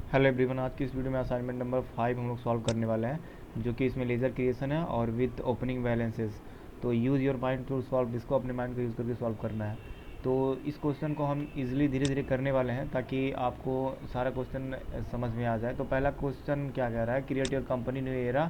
Hello everyone, आज की इस वीडियो में असाइनमेंट नंबर 5 हम लोग सॉल्व करने वाले हैं, जो कि इसमें लेज़र क्रिएशन है और विथ ओपनिंग बैलेंसेस। तो use your mind to solve, इसको अपने माइंड को यूज़ करके सॉल्व करना है। तो इस क्वेश्चन को हम इजीली धीरे धीरे करने वाले हैं ताकि आपको सारा क्वेश्चन समझ में आ जाए। तो पहला क्वेश्चन क्या कह रहा है, create your company new era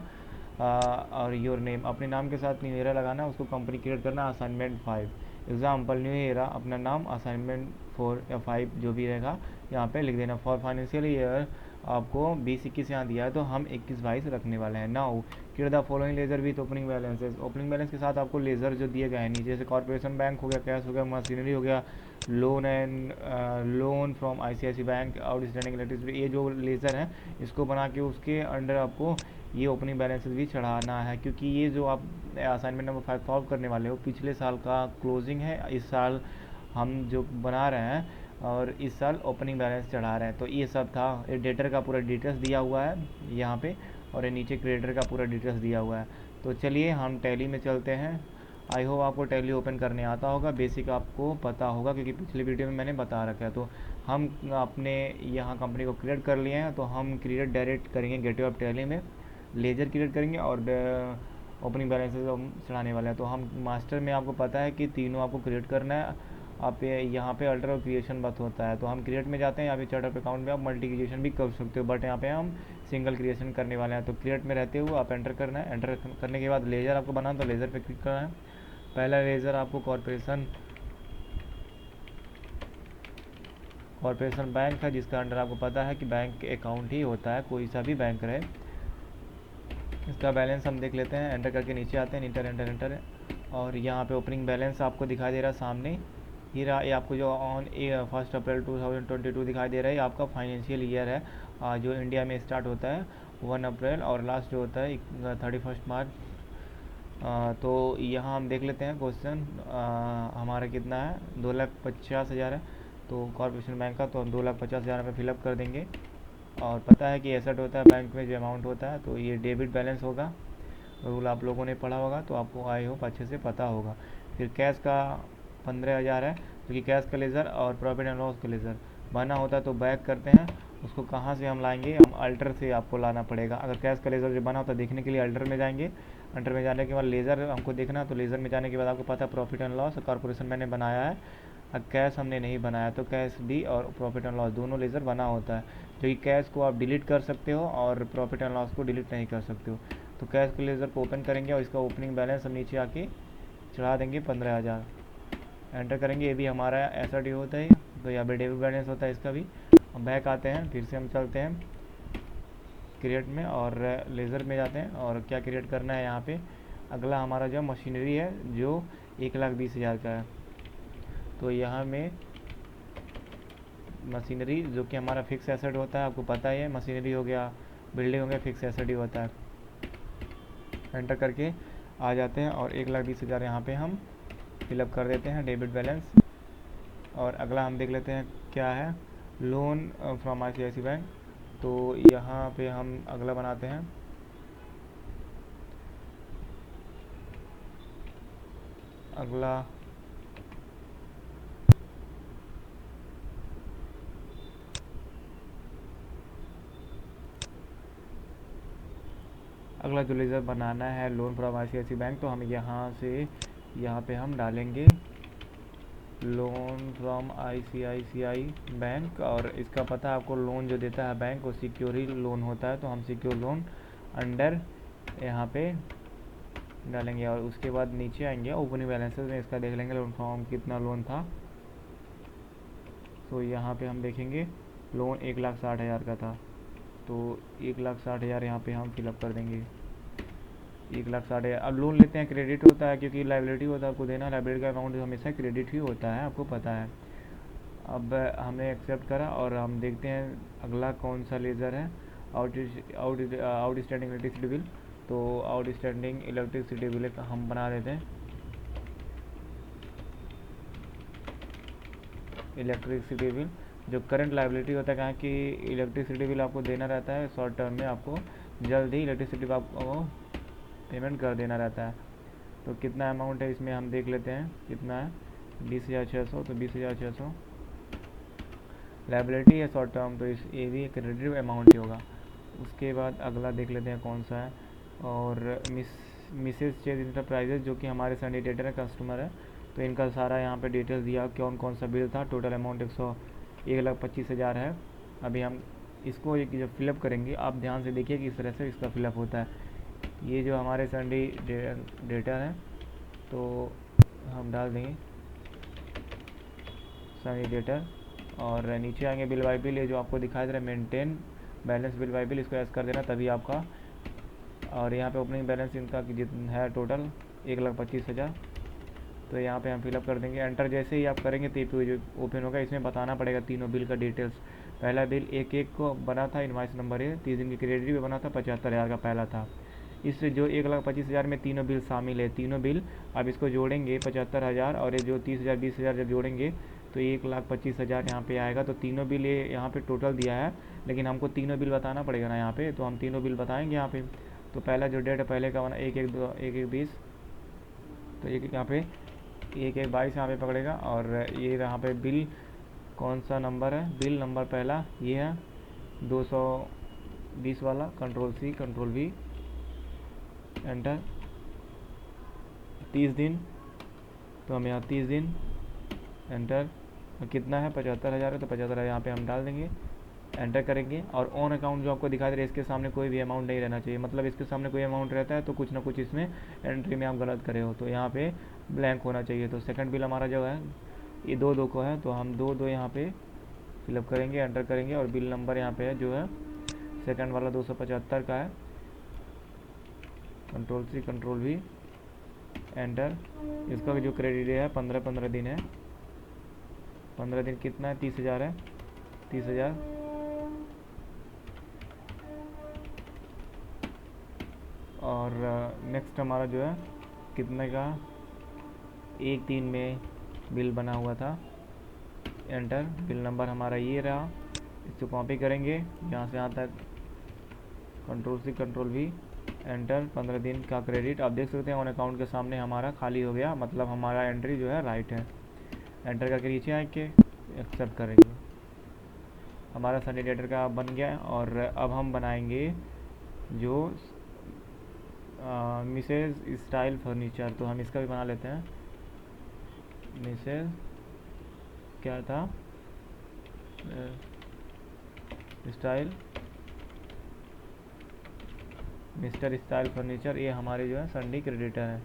और योर नेम। अपने नाम के साथ न्यू एरा लगाना, उसको कंपनी क्रिएट करना। असाइनमेंट 5 एग्जाम्पल न्यू एरा, अपना नाम, असाइनमेंट 4 या 5 जो भी रहेगा यहाँ पे लिख देना। फॉर फाइनेंशियल ईयर आपको 20-21 यहाँ दिया है, तो हम 21-22 रखने वाले हैं। Now clear the following ledger with opening balances. Opening balance के साथ आपको लेजर जो दिए गए हैं नीचे, जैसे कॉर्पोरेशन बैंक हो गया, कैश हो गया, मशीनरी हो गया, loan from ICICI bank, outstanding electricity, ये जो लेज़र है इसको बना के उसके अंडर आपको ये ओपनिंग बैलेंसेस भी चढ़ाना है, क्योंकि ये जो आप असाइनमेंट नंबर 5 सॉल्व करने वाले हो पिछले साल का क्लोजिंग है। इस साल हम जो बना रहे हैं और इस साल ओपनिंग बैलेंस चढ़ा रहे हैं। तो ये सब था, ये डेटर का पूरा डिटेल्स दिया हुआ है यहाँ पे, और ये नीचे क्रेडिटर का पूरा डिटेल्स दिया हुआ है। तो चलिए हम टैली में चलते हैं। आई होप आपको टैली ओपन करने आता होगा, बेसिक आपको पता होगा क्योंकि पिछले वीडियो में मैंने बता रखा है। तो हम अपने यहाँ कंपनी को क्रिएट कर लिए हैं, तो हम क्रिएट डायरेक्ट करेंगे गेटवे ऑफ टैली में, लेजर क्रिएट करेंगे और ओपनिंग बैलेंसेस हम चढ़ाने वाले हैं। तो हम मास्टर में आपको पता है कि तीनों आपको क्रिएट करना है। आप यहाँ पे अल्टर और क्रिएशन बात होता है, तो हम क्रिएट में जाते हैं। यहाँ पे चार्ट ऑफ अकाउंट में आप मल्टी क्रिएशन भी कर सकते हो, बट यहाँ पे हम सिंगल क्रिएशन करने वाले हैं। तो क्रिएट में रहते हुए आप एंटर करना है। एंटर करने के बाद लेज़र आपको बनाना, तो लेज़र पे क्लिक करना है। पहला लेज़र आपको कॉर्पोरेशन बैंक है, जिसका अंडर आपको पता है कि बैंक अकाउंट ही होता है, कोई सा भी बैंक रहे। इसका बैलेंस हम देख लेते हैं। एंटर करके नीचे आते हैं, एंटर एंटर एंटर, और यहाँ पे ओपनिंग बैलेंस आपको दिखाई दे रहा है सामने ही रहा। ये आपको जो ऑन 1 अप्रैल 2022 दिखाई दे रहा है, ये आपका फाइनेंशियल ईयर है जो इंडिया में स्टार्ट होता है 1 अप्रैल और लास्ट जो होता है 31 मार्च। तो यहाँ हम देख लेते हैं क्वेश्चन हमारा कितना है, 2,50,000 है। तो कॉर्पोरेशन बैंक का तो हम 2,50,000 में फिलअप कर देंगे। और पता है कि एसेट होता है बैंक में जो अमाउंट होता है, तो ये डेबिट बैलेंस होगा। रूल आप लोगों ने पढ़ा होगा, तो आपको आई होप अच्छे से पता होगा। फिर कैश का 15,000 है, क्योंकि कैश का लेज़र और प्रॉफिट एंड लॉस का लेज़र बना होता है। तो बैक करते हैं, उसको कहाँ से हम लाएंगे, हम अल्टर से आपको लाना पड़ेगा। अगर कैश का लेज़र जो बना होता है देखने के लिए अल्टर में जाएंगे। अल्टर में जाने के बाद लेज़र हमको देखना, तो लेज़र में जाने के बाद आपको पता है प्रॉफिट एंड लॉस कॉर्पोरेशन मैंने बनाया है, कैश हमने नहीं बनाया। तो कैश भी और प्रॉफिट एंड लॉस दोनों लेज़र बना होता है, जो कि कैश को आप डिलीट कर सकते हो और प्रॉफिट एंड लॉस को डिलीट नहीं कर सकते हो। तो कैश के लेज़र को ओपन करेंगे और इसका ओपनिंग बैलेंस हम नीचे आके चढ़ा देंगे 15,000। एंटर करेंगे, ये भी हमारा ऐसा डी होता है, तो यहाँ पे डेबिट बैलेंस होता है इसका भी। हम बैक आते हैं, फिर से हम चलते हैं क्रिएट में और लेज़र में जाते हैं, और क्या क्रिएट करना है यहाँ पे। अगला हमारा जो मशीनरी है जो 1,20,000 का है, तो यहाँ में मशीनरी जो कि हमारा फिक्स एसेट होता है, आपको पता ही है, मशीनरी हो गया, बिल्डिंग हो गया, फिक्स एसेट ही होता है। एंटर करके आ जाते हैं और 1,20,000 यहाँ पे हम फिलअप कर देते हैं डेबिट बैलेंस। और अगला हम देख लेते हैं क्या है, लोन फ्रॉम ICICI बैंक। तो यहाँ पे हम अगला बनाते हैं। अगला अगला जो लेज़र बनाना है लोन फ्रॉम ICICI बैंक, तो हम यहाँ से यहाँ पे हम डालेंगे लोन फ्रॉम ICICI बैंक। और इसका पता है आपको, लोन जो देता है बैंक वो सिक्योर ही लोन होता है, तो हम सिक्योर लोन अंडर यहाँ पे डालेंगे। और उसके बाद नीचे आएंगे ओपनिंग बैलेंसेस में, इसका देख लेंगे लोन फॉर्म कितना लोन था। तो यहाँ पे हम देखेंगे लोन 1,60,000 का था, तो 1,60,000 यहाँ पे हम फिलअप कर देंगे। 1,60,000। अब लोन लेते हैं, क्रेडिट होता है क्योंकि लाइबिलिटी होता है आपको देना, लाइबिलिटी का अमाउंट हमेशा क्रेडिट ही होता है, आपको पता है। अब हमने एक्सेप्ट करा और हम देखते हैं अगला कौन सा लेज़र है, आउटस्टैंडिंग इलेक्ट्रिसिटी बिल। तो आउटस्टैंडिंग इलेक्ट्रिसिटी बिल हम बना देते हैं इलेक्ट्रिसिटी बिल, जो करंट लाइबिलिटी होता है, कहाँ कि इलेक्ट्रिसिटी बिल आपको देना रहता है शॉर्ट टर्म में, आपको जल्द ही इलेक्ट्रिसिटी बिल आपको पेमेंट कर देना रहता है। तो कितना अमाउंट है इसमें हम देख लेते हैं कितना है, 20,600। तो 20,600 लायबिलिटी है शॉर्ट टर्म, तो इस ये भी क्रेडिट अमाउंट ही होगा। उसके बाद अगला देख लेते हैं कौन सा है। और मिसेस चेज इंटरप्राइजेज जो कि हमारे सैनिटेटर है, कस्टमर है, तो इनका सारा यहाँ पे डिटेल्स दिया कौन कौन सा बिल था। टोटल अमाउंट 1,25,000 है। अभी हम इसको एक जब फिलअप करेंगे, आप ध्यान से देखिए कि इस तरह से इसका फिलअप होता है। ये जो हमारे सैंडी डेटा है, तो हम डाल देंगे सैनिटेटर, और नीचे आएंगे बिल बाई बिल, ये जो आपको दिखाई दे रहा है maintain balance bill by bill, इसको ऐड कर देना तभी आपका। और यहाँ पे ओपनिंग बैलेंस इनका जितना है टोटल 1,25,000, तो यहाँ पे हम फिलअप कर देंगे। एंटर जैसे ही आप करेंगे तो जो ओपन होगा, इसमें बताना पड़ेगा तीनों बिल का डिटेल्स। पहला बिल 1/1 को बना था, इनवाइस नंबर है, 30 दिन की क्रेडिट भी बना था, 75,000 का पहला था। इस जो 1,25,000 में तीनों बिल शामिल है, तीनों बिल अब इसको जोड़ेंगे 75,000, और ये जो 30,000 20,000 जब जोड़ेंगे तो 1,25,000 यहाँ पे आएगा। तो तीनों बिल ये यहाँ पे टोटल दिया है, लेकिन हमको तीनों बिल बताना पड़ेगा ना यहाँ पे, तो हम तीनों बिल बताएंगे यहाँ पे। तो पहला जो डेट है पहले का बना 1/1/20, तो एक यहाँ पे 1/1/22 यहाँ पे पकड़ेगा। और ये यहाँ पे बिल कौन सा नंबर है, बिल नंबर पहला ये है 220 वाला, control C control V, enter. 30 दिन, तो हम यहाँ 30 दिन, एंटर। कितना है, 75,000 है, तो 75,000 यहाँ पे हम डाल देंगे, एंटर करेंगे। और ऑन अकाउंट जो आपको दिखाई दे रहा है, इसके सामने कोई भी अमाउंट नहीं रहना चाहिए, मतलब इसके सामने कोई अमाउंट रहता है तो कुछ ना कुछ इसमें एंट्री में आप गलत करे हो, तो यहाँ पे ब्लैंक होना चाहिए। तो सेकंड बिल हमारा जो है ये 2/2 को है, तो हम 2/2 यहाँ पे फिलअप करेंगे, एंटर करेंगे। और बिल नंबर यहाँ पे है जो है सेकंड वाला 275 का है, control C control V, enter. इसका जो क्रेडिट है 15 दिन है, 15 दिन कितना है, 30,000 है, 30,000। और नेक्स्ट हमारा जो है कितने का, 1/3 में बिल बना हुआ था, एंटर। बिल नंबर हमारा ये रहा, इसको कॉपी करेंगे यहाँ से यहाँ तक, control C control V, enter. 15 दिन का क्रेडिट आप देख सकते हैं ऑन अकाउंट के सामने हमारा खाली हो गया, मतलब हमारा एंट्री जो है राइट है। एंटर करके नीचे आके एक्सेप्ट करेंगे, हमारा सैनिटेटर का बन गया। और अब हम बनाएंगे जो मिसेज स्टाइल फर्नीचर, तो हम इसका भी बना लेते हैं। मिसेज क्या था, स्टाइल, मिस्टर स्टाइल फर्नीचर, ये हमारे जो है संडी क्रेडिटर है,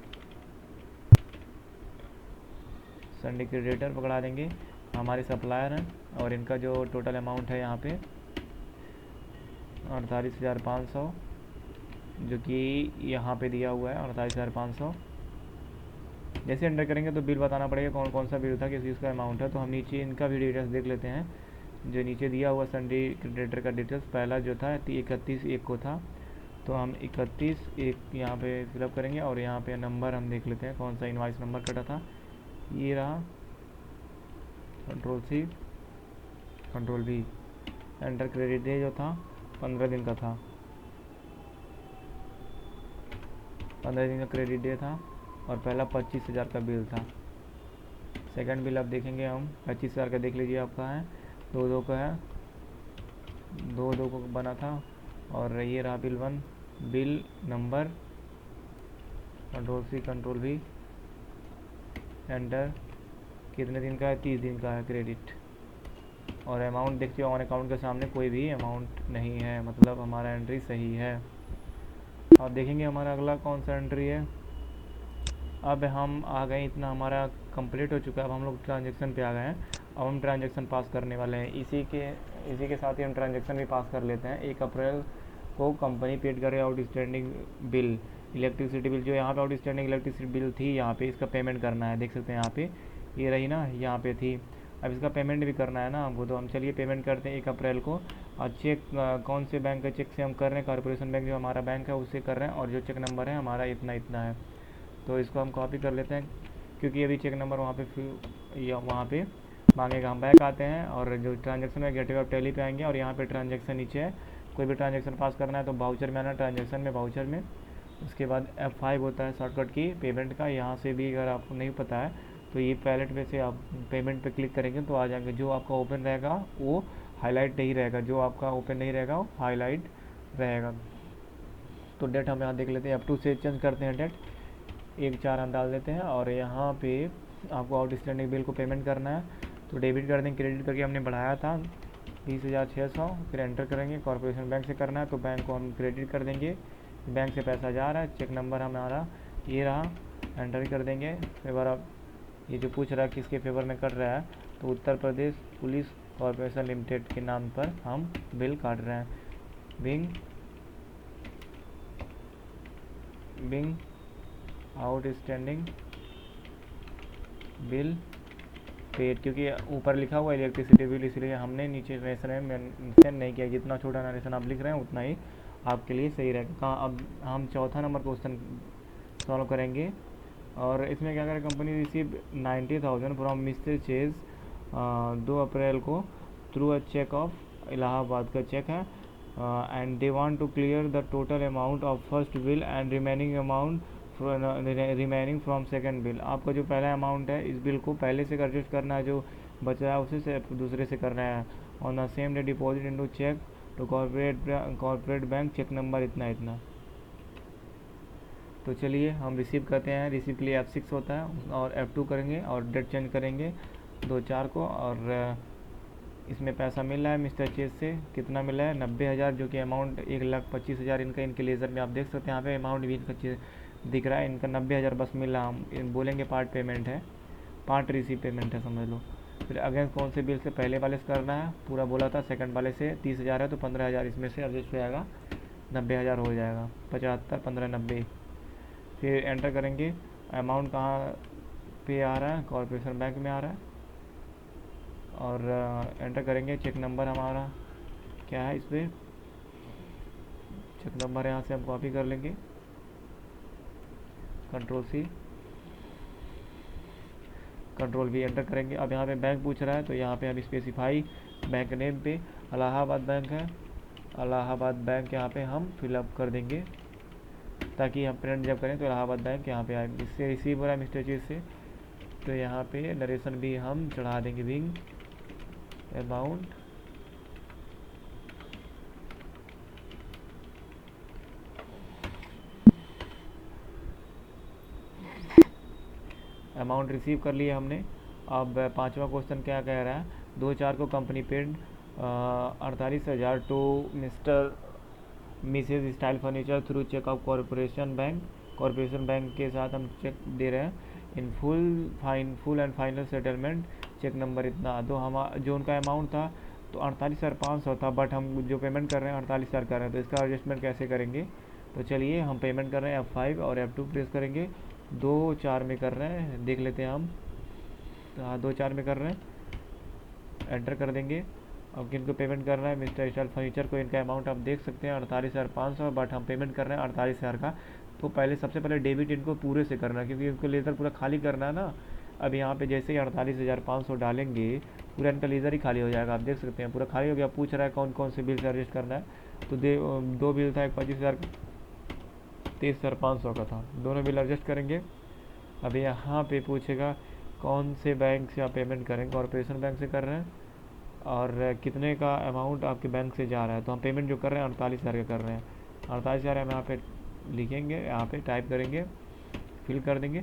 संडी क्रेडिटर पकड़ा देंगे, हमारे सप्लायर हैं। और इनका जो टोटल अमाउंट है यहाँ पे 48,500, जो कि यहाँ पे दिया हुआ है 48,500। जैसे एंटर करेंगे तो बिल बताना पड़ेगा कौन कौन सा बिल था, किस चीज़ का अमाउंट है। तो हम नीचे इनका भी डिटेल्स देख लेते हैं, जो नीचे दिया हुआ संडे क्रेडिटर का डिटेल्स। पहला जो था 31/1 को था, तो हम 31/1 यहाँ पे फिलअप करेंगे। और यहाँ पे नंबर हम देख लेते हैं कौन सा इनवाइस नंबर कटा था, ये रहा, control C control V, enter. Credit day जो था 15 दिन का था, 15 दिन का क्रेडिट डे था। और पहला 25,000 का बिल था। सेकंड बिल अब देखेंगे हम, 25,000 का देख लीजिए आपका है, 2/2 का है, 2/2 को बना था। और ये रहा bill 1, bill number, control C control V, enter. कितने दिन का है, 30 दिन का है क्रेडिट। और अमाउंट देखिए ऑन अकाउंट के सामने कोई भी अमाउंट नहीं है, मतलब हमारा एंट्री सही है। अब देखेंगे हमारा अगला कौन सा एंट्री है। अब हम आ गए, इतना हमारा कंप्लीट हो चुका है, अब हम लोग ट्रांजेक्शन पे आ गए हैं। अब हम ट्रांजेक्शन पास करने वाले हैं, इसी के साथ ही हम ट्रांजेक्शन भी पास कर लेते हैं। 1 अप्रैल को कंपनी पेड करे आउटस्टैंडिंग बिल, इलेक्ट्रिसिटी बिल, जो यहाँ पे आउटस्टैंडिंग इलेक्ट्रिसिटी बिल थी, यहाँ पे इसका पेमेंट करना है। देख सकते हैं यहाँ पे ये रही ना, यहाँ पे थी, अब इसका पेमेंट भी करना है ना हमको। तो हम चलिए पेमेंट करते हैं 1 अप्रैल को। और चेक कौन से बैंक का चेक से हम कर रहे हैं, कॉर्पोरेशन बैंक जो हमारा बैंक है उससे कर रहे हैं। और जो चेक नंबर है हमारा इतना इतना है, तो इसको हम कॉपी कर लेते हैं, क्योंकि अभी चेक नंबर वहाँ पे मांगेगा। हम बैक आते हैं और जो ट्रांजेक्शन है गेटवे ऑफ टैली पे आएंगे, और यहाँ पे ट्रांजेक्शन नीचे है, कोई भी ट्रांजेक्शन पास करना है तो वाउचर में आना, ट्रांजेक्शन में वाउचर में। उसके बाद F5 होता है शॉर्टकट की पेमेंट का, यहाँ से भी अगर आपको नहीं पता है तो ये पैलेट में से आप पेमेंट पे क्लिक करेंगे तो आ जाएंगे। जो आपका ओपन रहेगा वो हाईलाइट नहीं रहेगा, जो आपका ओपन नहीं रहेगा वो हाईलाइट रहेगा। तो डेट हम यहाँ देख लेते हैं, F2 से चेंज करते हैं डेट, 1/4 हम डाल देते हैं। और यहाँ पे आपको आउटस्टैंडिंग बिल को पेमेंट करना है तो डेबिट कर देंगे। क्रेडिट करके हमने बढ़ाया था 20,600, फिर एंटर करेंगे। कॉर्पोरेशन बैंक से करना है तो बैंक को हम क्रेडिट कर देंगे। बैंक से पैसा जा रहा है, चेक नंबर हमारा ये रहा, एंटर कर देंगे। फेवर अब ये जो पूछ रहा है किसके फेवर में कट रहा है, तो Uttar Pradesh police corporation limited के नाम पर हम बिल काट रहे हैं। बिंग आउटस्टैंडिंग बिल पेड, क्योंकि ऊपर लिखा हुआ इलेक्ट्रिसिटी बिल इसलिए हमने नीचे नरेशन में मेंशन नहीं किया। जितना छोटा नरेशन आप लिख रहे हैं उतना ही आपके लिए सही रहेगा। कहाँ अब हम चौथा नंबर क्वेश्चन सॉल्व करेंगे और इसमें क्या करें, company receive 90,000 from mister Chase 2 April को through a cheque of, Allahabad का चेक है, and they want to clear the total amount of first bill and remaining amount remaining from second bill. आपका जो पहला अमाउंट है इस बिल को पहले से एडजस्ट करना है, जो बच रहा है उसे से दूसरे से करना है। On the same day deposit into cheque to corporate bank, cheque number इतना इतना। तो चलिए हम रिसीव करते हैं। रिसीव के लिए F6 होता है और F2 करेंगे और डेट चेंज करेंगे 2/4 को। और इसमें पैसा मिल रहा है मिस्टर चेज से, कितना मिला है 90,000, जो कि अमाउंट 1,25,000 इनका, इनके लेज़र में आप देख सकते हैं यहाँ पे अमाउंट भी इनका दिख रहा है। इनका 90,000 बस मिल रहा है। हम बोलेंगे पार्ट पेमेंट है, पार्ट रिसीव पेमेंट है समझ लो। फिर अगेंस्ट कौन से बिल से, पहले वाले से करना है, पूरा बोला था। सेकंड वाले से 30,000 है तो 15,000 इसमें से एडजस्ट हो जाएगा, 90,000 हो जाएगा। 75, 15, 90। फिर एंटर करेंगे। अमाउंट कहाँ पे आ रहा है, कॉर्पोरेशन बैंक में आ रहा है। और एंटर करेंगे। चेक नंबर हमारा क्या है, इस पर चेक नंबर यहाँ से हम कॉपी कर लेंगे, Ctrl+C Ctrl+V एंटर करेंगे। अब यहाँ पे बैंक पूछ रहा है तो यहाँ पे हम स्पेसिफाई बैंक नेम पे इलाहाबाद बैंक है, इलाहाबाद बैंक यहाँ पे हम फिलअप कर देंगे ताकि हम प्रिंट जब करें तो इलाहाबाद बैंक यहाँ पे आए। इससे रिसीव हो रहा है मिस्टर चीज से, तो यहाँ पे नरेशन भी हम चढ़ा देंगे। बिंग अमाउंट रिसीव कर लिया हमने। अब पांचवा क्वेश्चन क्या कह रहा है, 2/4 को company paid 48,000 to mister missus style furniture through cheque of corporation bank. Corporation bank के साथ हम चेक दे रहे हैं। In full and final settlement, cheque number इतना। तो हम जो उनका अमाउंट था तो 48,500 था, बट हम जो पेमेंट कर रहे हैं 48,000 कर रहे हैं। तो इसका एडजस्टमेंट कैसे करेंगे, तो चलिए हम पेमेंट कर रहे हैं F5 और F2 प्रेस करेंगे। 2/4 में कर रहे हैं, देख लेते हैं हम। हाँ 2/4 में कर रहे हैं, एंटर कर देंगे। अब किनको पेमेंट कर रहा है, मिस्टर स्टाइल फर्नीचर को। इनका अमाउंट आप देख सकते हैं 48,500, बट हम पेमेंट कर रहे हैं 48,000 का। तो पहले सबसे पहले डेबिट इनको पूरे से करना है क्योंकि इनको लेज़र पूरा खाली करना है ना। अब यहाँ पे जैसे ही 48,500 डालेंगे पूरा इनका लेज़र ही खाली हो जाएगा। आप देख सकते हैं पूरा खाली हो गया। पूछ रहा है कौन कौन से बिल से एडजस्ट करना है, तो 2 बिल था, एक 25,000 का, 23,500 का था। दोनों बिल एडजस्ट करेंगे। अब यहाँ पे पूछेगा कौन से बैंक से आप पेमेंट करेंगे, कॉर्पोरेशन बैंक से कर रहे हैं और कितने का अमाउंट आपके बैंक से जा रहा है। तो हम पेमेंट जो कर रहे हैं 48,000 का कर रहे हैं। 48,000 हम यहाँ पे लिखेंगे, यहाँ पे टाइप करेंगे, फिल कर देंगे।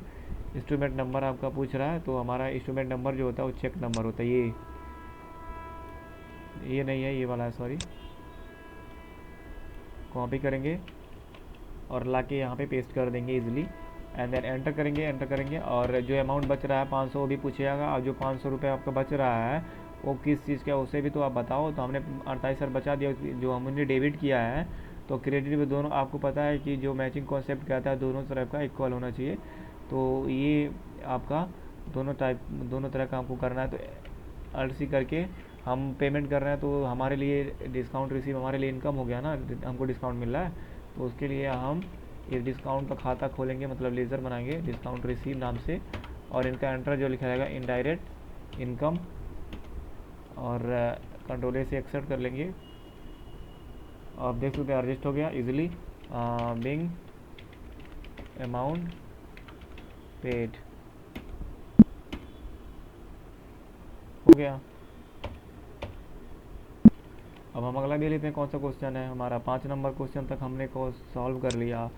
इंस्ट्रूमेंट नंबर आपका पूछ रहा है तो हमारा इंस्ट्रूमेंट नंबर जो होता है वो चेक नंबर होता है। ये नहीं है, ये वाला है, सॉरी। कॉपी करेंगे और ला के यहाँ पे पेस्ट कर देंगे इजीली, एंड देन एंटर करेंगे। और जो अमाउंट बच रहा है 500 वो भी पूछेगा। और जो 500 रुपये आपका बच रहा है वो किस चीज़ का, उसे भी तो आप बताओ। तो हमने 48,000 बचा दिया, जो हमने डेबिट किया है। तो क्रेडिट में दोनों, आपको पता है कि जो मैचिंग कॉन्सेप्ट कहता है दोनों तरफ का इक्वल होना चाहिए। तो ये आपका दोनों तरह का आपको करना है। तो अर्सी करके हम पेमेंट कर रहे हैं तो हमारे लिए डिस्काउंट रिसीव, हमारे लिए इनकम हो गया ना, हमको डिस्काउंट मिल रहा है। तो उसके लिए हम इस डिस्काउंट का खाता खोलेंगे, मतलब लेज़र बनाएंगे डिस्काउंट रिसीव नाम से। और इनका एंटर जो लिखा रहेगा इनडायरेक्ट इनकम, और Ctrl+A से एक्सेप्ट कर लेंगे। आप देख सकते हैं एडजस्ट हो गया इजीली। बिंग अमाउंट पेड, हो गया। अब हम अगला देख लेते हैं कौन सा क्वेश्चन है हमारा। 5 नंबर क्वेश्चन तक हमने को सॉल्व कर लिया।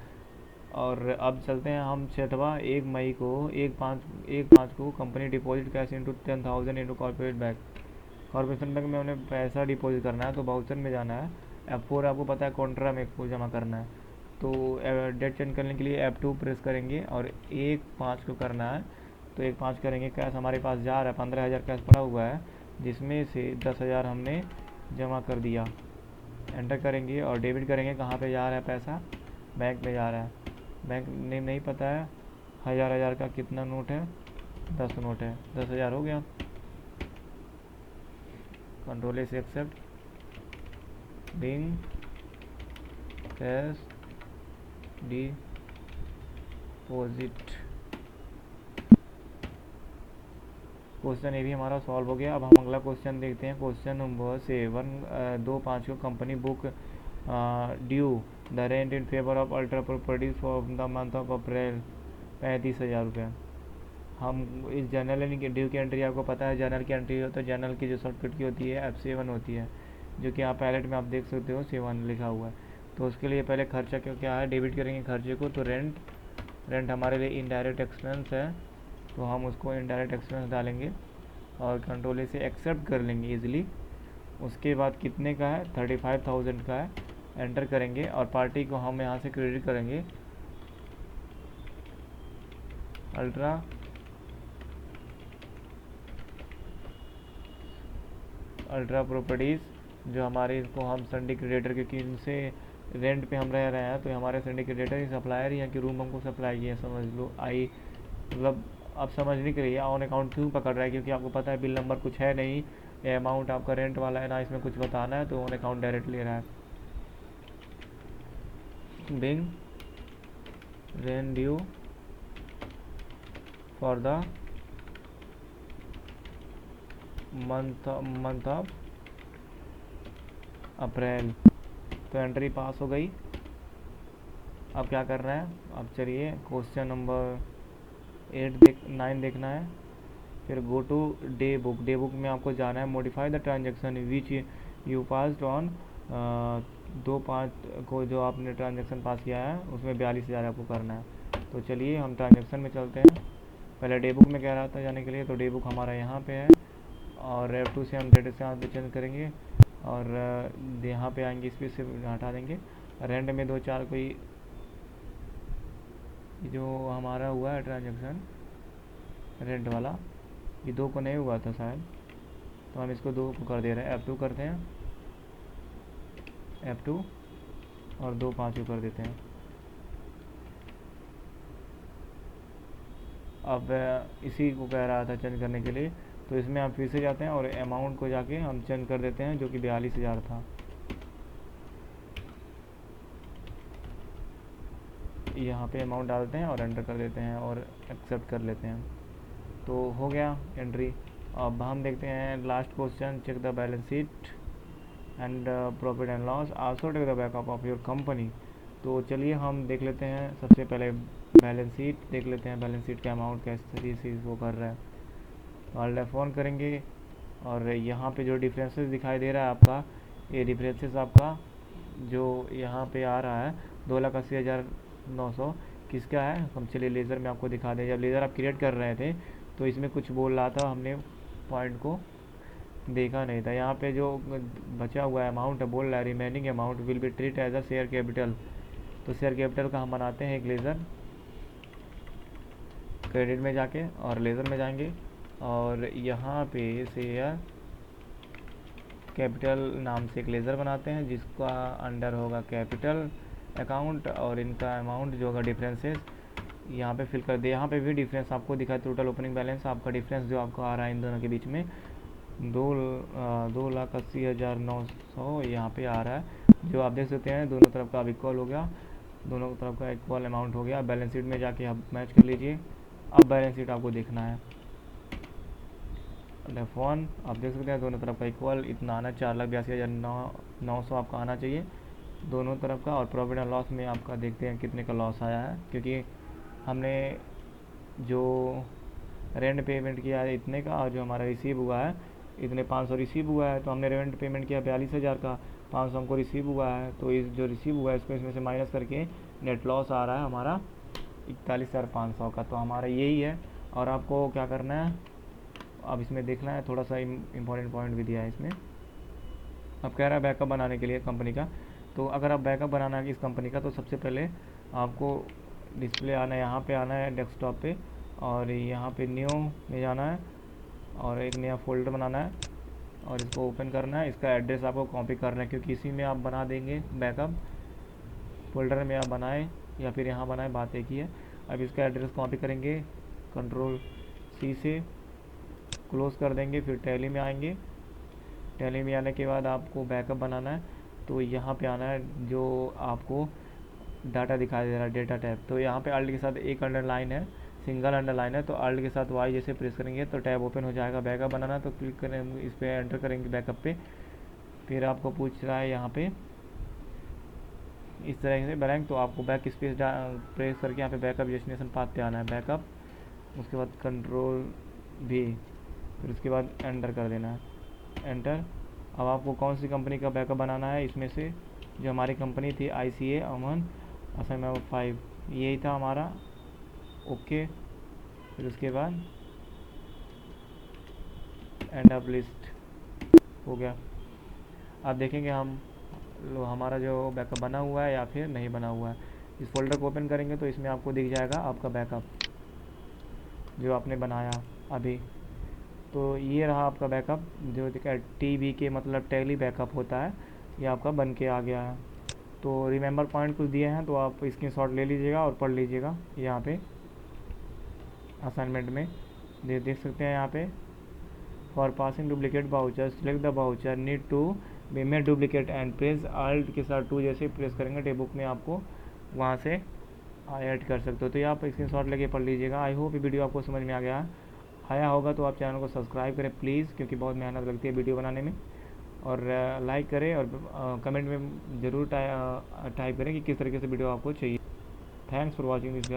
और अब चलते हैं हम छठवा। 1 मई को 1/5 को company deposit cash into 10,000 into corporate bank. Corporation bank में उन्हें पैसा डिपॉजिट करना है तो बाउचर में जाना है। F4 आपको पता है कॉन्ट्रा में को जमा करना है। तो डेट चेंज करने के लिए F2 प्रेस करेंगे और 1/5 को करना है। तो 1/5 करेंगे। कैश हमारे पास जा रहा है 15,000 कैश पड़ा हुआ है, जिसमें से 10,000 हमने जमा कर दिया। एंटर करेंगे और डेबिट करेंगे। कहाँ पे जा रहा है पैसा? बैंक में जा रहा है। बैंक नेम नहीं पता है। हज़ार का कितना नोट है? 10 नोट है। 10,000 हो गया। कंट्रोल ए से except being cash deposit. Question ये भी हमारा सॉल्व हो गया। अब हम अगला क्वेश्चन देखते हैं। Question number 7। 2/5 को company book due the rent in favour of ultra properties for the month of अप्रैल 35,000 रुपये। हम इस जर्नल की ड्यू की एंट्री आपको पता है जर्नल की एंट्री हो तो जर्नल की जो शॉर्टकट की होती है F7 होती है, जो कि आप पैलेट में आप देख सकते हो 7 लिखा हुआ है। तो उसके लिए पहले खर्चा क्या है, डेबिट करेंगे खर्चे को। तो रेंट हमारे लिए इनडायरेक्ट एक्सपेंस है, तो हम उसको इनडायरेक्ट एक्सपेंस डालेंगे और कंट्रोल ए से एक्सेप्ट कर लेंगे इजीली। उसके बाद कितने का है? 35,000 का है। एंटर करेंगे और पार्टी को हम यहाँ से क्रेडिट करेंगे अल्ट्रा प्रॉपर्टीज़, जो हमारे इसको हम सिंडिकेटर के किन से रेंट पे हम रह रहे हैं, तो हमारे सिंडिकेटर ही सप्लायर ही हैं कि रूम हमको सप्लाई किया, समझ लो। आई मतलब आप समझने के लिए ऑन अकाउंट क्यों पकड़ रहा है, क्योंकि आपको पता है बिल नंबर कुछ है नहीं, ये अमाउंट आपका रेंट वाला है ना, इसमें कुछ बताना है, तो ऑन अकाउंट डायरेक्ट ले रहा है। Being rent due for the month of April. तो एंट्री पास हो गई। अब क्या कर रहे हैं? अब चलिए क्वेश्चन नंबर 9 देखना है। फिर go to day book. Day book में आपको जाना है modify the transaction which you passed on 2/5 को, जो आपने ट्रांजेक्शन पास किया है उसमें 42,000 आपको करना है। तो चलिए हम ट्रांजेक्शन में चलते हैं। पहले डे बुक में कह रहा था जाने के लिए, तो डे बुक हमारा यहाँ पे है और F2 से हम डेट से यहाँ पे चेंज करेंगे और यहाँ पे आएंगे, इस पे से हटा देंगे। रेंट में 2-4 कोई जो हमारा हुआ है ट्रांजेक्शन रेंट वाला, ये 2 को नहीं हुआ था शायद, तो हम इसको 2 को कर दे रहे हैं। F2 करते हैं, F2 और 2/5 को कर देते हैं। अब इसी को कह रहा था चेंज करने के लिए, तो इसमें आप फिर से जाते हैं और अमाउंट को जाके हम चेंज कर देते हैं, जो कि 42,000 था। यहाँ पे अमाउंट डालते हैं और एंटर कर देते हैं और एक्सेप्ट कर लेते हैं। तो हो गया एंट्री। अब हम देखते हैं last question. Check the balance sheet and profit and loss, also take the backup of your company. तो चलिए हम देख लेते हैं। सबसे पहले बैलेंस शीट देख लेते हैं, बैलेंस शीट का अमाउंट कैसे तरीके से वो कर रहा है। ऑल फ़ोन करेंगे और यहाँ पे जो डिफरेंसेस दिखाई दे रहा है आपका, ये डिफरेंसेस आपका जो यहाँ पे आ रहा है 2,80,900 किसका है, हम चलिए लेज़र में आपको दिखा दें। जब लेज़र आप क्रिएट कर रहे थे तो इसमें कुछ बोल रहा था, हमने पॉइंट को देखा नहीं था। यहाँ पे जो बचा हुआ अमाउंट है बोल रहा है remaining amount will be treat as a share capital. तो शेयर कैपिटल का हम बनाते हैं एक लेज़र। क्रेडिट में जाके और लेज़र में जाएंगे और यहाँ पे शेयर कैपिटल नाम से एक लेज़र बनाते हैं, जिसका अंडर होगा कैपिटल अकाउंट, और इनका अमाउंट जो होगा डिफरेंसेस यहाँ पे फिल कर दे। यहाँ पे भी डिफरेंस आपको दिखा, टोटल ओपनिंग बैलेंस आपका डिफरेंस जो आपको आ रहा है इन दोनों के बीच में 2,80,900 यहाँ पे आ रहा है, जो आप देख सकते हैं दोनों तरफ का अब इक्वल हो गया, दोनों तरफ का इक्वल अमाउंट हो गया। बैलेंस शीट में जाके आप मैच कर लीजिए। अब बैलेंस शीट आपको देखना है, फ़ोन आप देख सकते हैं दोनों तरफ का इक्वल इतना आना, 4,82,900 आपका आना चाहिए दोनों तरफ का। और प्रॉफिट एंड लॉस में आपका देखते हैं कितने का लॉस आया है, क्योंकि हमने जो रेंट पेमेंट किया है इतने का, और जो हमारा रिसीव हुआ है इतने 500 रिसीव हुआ है, तो हमने रेंट पेमेंट किया 42,000 का, 500 हमको रिसीव हुआ है, तो इस जो रिसीव हुआ है इसको इसमें से माइनस करके नेट लॉस आ रहा है हमारा 41,500 का। तो हमारा यही है। और आपको क्या करना है, अब इसमें देखना है, थोड़ा सा इम्पोर्टेंट पॉइंट भी दिया है इसमें। अब कह रहा है बैकअप बनाने के लिए कंपनी का। तो अगर आप बैकअप बनाना है इस कंपनी का, तो सबसे पहले आपको डिस्प्ले आना है, यहाँ पे आना है डेस्कटॉप पे, और यहाँ पे न्यू में जाना है और एक नया फोल्डर बनाना है और इसको ओपन करना है। इसका एड्रेस आपको कॉपी करना है, क्योंकि इसी में आप बना देंगे बैकअप, फोल्डर में आप बनाएं या फिर यहाँ बनाएं, बात एक ही है। अब इसका एड्रेस कॉपी करेंगे, कंट्रोल सी से क्लोज़ कर देंगे, फिर टैली में आएंगे। टैली में आने के बाद आपको बैकअप बनाना है, तो यहाँ पे आना है जो आपको डाटा दिखाई दे रहा है, डेटा टैब। तो यहाँ पे अल्ट के साथ एक अंडरलाइन है, सिंगल अंडरलाइन है, तो अल्ट के साथ वाई जैसे प्रेस करेंगे तो टैब ओपन हो जाएगा। बैकअप बनाना तो क्लिक करें, इस पर एंटर करेंगे बैकअप पे। फिर आपको पूछ रहा है यहाँ पे इस तरह से ब्लैंक, तो आपको बैक स्पेस प्रेस करके यहाँ पे बैकअप डेस्टिनेशन पाथ पे आना है, बैकअप, उसके बाद कंट्रोल भी, फिर उसके बाद एंटर कर देना है, एंटर। अब आपको कौन सी कंपनी का बैकअप बनाना है, इसमें से जो हमारी कंपनी थी ICA अमन असाइनमेंट 5, यही था हमारा। ओके, फिर उसके बाद एंड अप लिस्ट हो गया। आप देखेंगे हमारा जो बैकअप बना हुआ है या फिर नहीं बना हुआ है। इस फोल्डर को ओपन करेंगे तो इसमें आपको दिख जाएगा आपका बैकअप जो आपने बनाया अभी। तो ये रहा आपका बैकअप, जो TBK मतलब टैली बैकअप होता है, ये आपका बन के आ गया है। तो रिमेंबर पॉइंट कुछ दिए हैं, तो आप स्क्रीनशॉट ले लीजिएगा और पढ़ लीजिएगा। यहाँ पे असाइनमेंट में देख सकते हैं, यहाँ पे for passing duplicate voucher select the voucher need to be made duplicate and press alt के साथ 2 जैसे प्रेस करेंगे टेबुक में आपको वहाँ से ऐड कर सकते हो। तो ये आप स्क्रीनशॉट लेके पढ़ लीजिएगा। आई होप ये वीडियो आपको समझ में आया होगा। तो आप चैनल को सब्सक्राइब करें प्लीज़, क्योंकि बहुत मेहनत लगती है वीडियो बनाने में। और लाइक करें और कमेंट में ज़रूर टाइप करें कि किस तरीके से वीडियो आपको चाहिए। Thanks for watching this